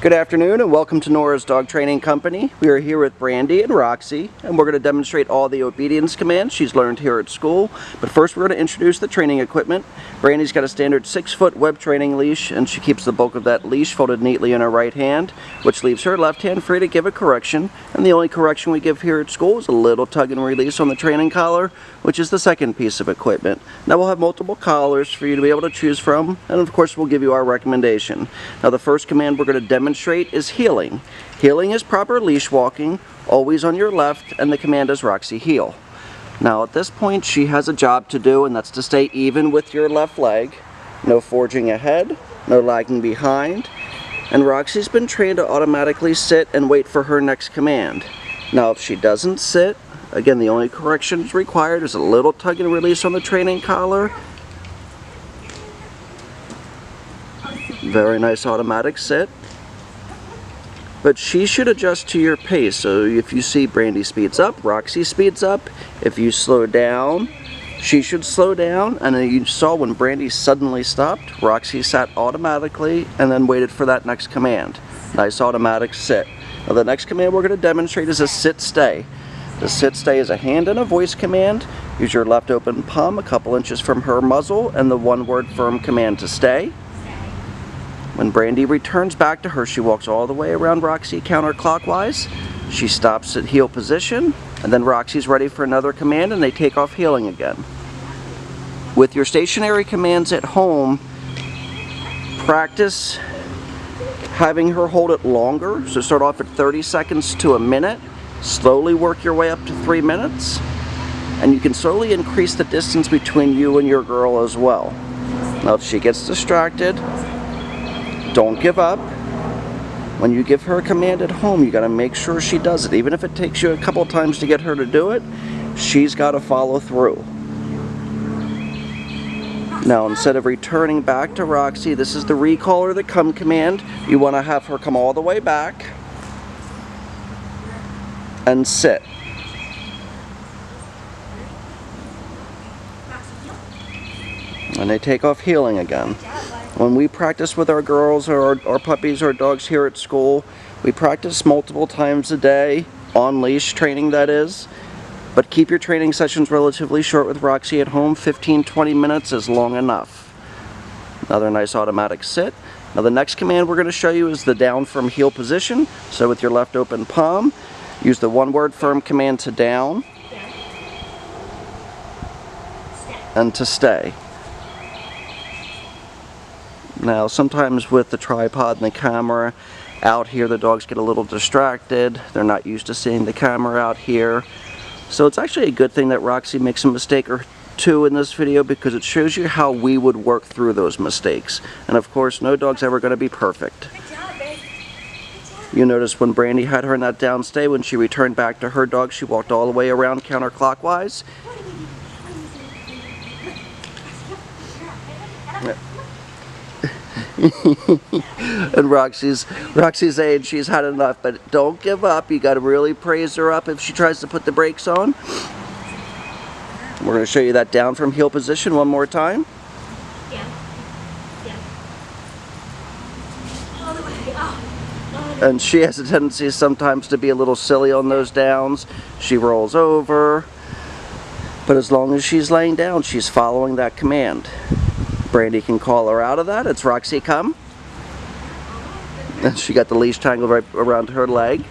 Good afternoon and welcome to Nora's Dog Training Company. We are here with Brandy and Roxie, and we're going to demonstrate all the obedience commands she's learned here at school. But first we're going to introduce the training equipment. Brandy's got a standard 6-foot web training leash, and she keeps the bulk of that leash folded neatly in her right hand, which leaves her left hand free to give a correction. And the only correction we give here at school is a little tug and release on the training collar, which is the second piece of equipment. Now we'll have multiple collars for you to be able to choose from, and of course we'll give you our recommendation. Now the first command we're going to demonstrate is heeling. Heeling is proper leash walking, always on your left, and the command is Roxie heel. Now at this point she has a job to do, and that's to stay even with your left leg. No forging ahead, no lagging behind, and Roxie's been trained to automatically sit and wait for her next command. Now if she doesn't sit, again the only corrections required is a little tug and release on the training collar. Very nice automatic sit. But she should adjust to your pace. So if you see Brandy speeds up, Roxie speeds up. If you slow down, she should slow down. And then you saw when Brandy suddenly stopped, Roxie sat automatically and then waited for that next command. Nice automatic sit. Now the next command we're going to demonstrate is a sit-stay. The sit-stay is a hand and a voice command. Use your left open palm a couple inches from her muzzle and the one-word firm command to stay. When Brandy returns back to her, she walks all the way around Roxie counterclockwise. She stops at heel position, and then Roxie's ready for another command, and they take off heeling again. With your stationary commands at home, practice having her hold it longer. So start off at 30 seconds to a minute. Slowly work your way up to 3 minutes. And you can slowly increase the distance between you and your girl as well. Now if she gets distracted, don't give up. When you give her a command at home, you got to make sure she does it. Even if it takes you a couple times to get her to do it, she's got to follow through. Now, instead of returning back to Roxie, this is the recall or the come command. You want to have her come all the way back and sit. And they take off heeling again. When we practice with our girls or our puppies or dogs here at school, we practice multiple times a day, on leash training that is, but keep your training sessions relatively short with Roxie at home. 15-20 minutes is long enough. Another nice automatic sit. Now the next command we're going to show you is the down from heel position. So with your left open palm, use the one-word firm command to down and to stay. Now sometimes with the tripod and the camera out here, the dogs get a little distracted. They're not used to seeing the camera out here. So it's actually a good thing that Roxie makes a mistake or two in this video, because it shows you how we would work through those mistakes. And of course, no dog's ever going to be perfect. You notice when Brandy had her in that down stay, when she returned back to her dog, she walked all the way around counterclockwise. And Roxie's age, she's had enough, but don't give up. You got to really praise her up if she tries to put the brakes on. We're going to show you that down from heel position one more time. And she has a tendency sometimes to be a little silly on those downs. She rolls over, but as long as she's laying down, she's following that command. Brandy can call her out of that. It's Roxie come. And she got the leash tangled right around her leg.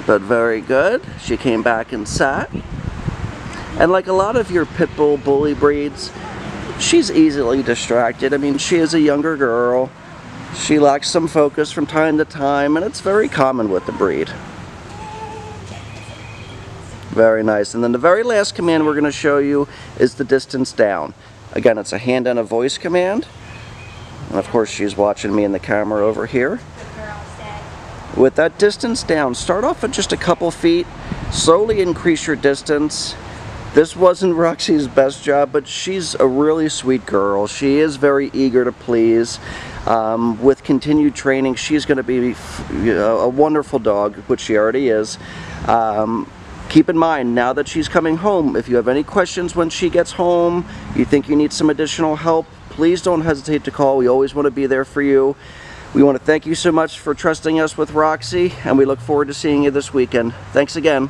But very good. She came back and sat. And like a lot of your pit bull bully breeds, she's easily distracted. I mean, she is a younger girl. She lacks some focus from time to time, and it's very common with the breed. Very nice. And then the very last command we're going to show you is the distance down. Again, it's a hand and a voice command. And of course, she's watching me in the camera over here. With that distance down, start off at just a couple feet. Slowly increase your distance. This wasn't Roxie's best job, but she's a really sweet girl. She is very eager to please. With continued training, she's going to be a wonderful dog, which she already is. Keep in mind, now that she's coming home, if you have any questions when she gets home, you think you need some additional help, please don't hesitate to call. We always want to be there for you. We want to thank you so much for trusting us with Roxie, and we look forward to seeing you this weekend. Thanks again.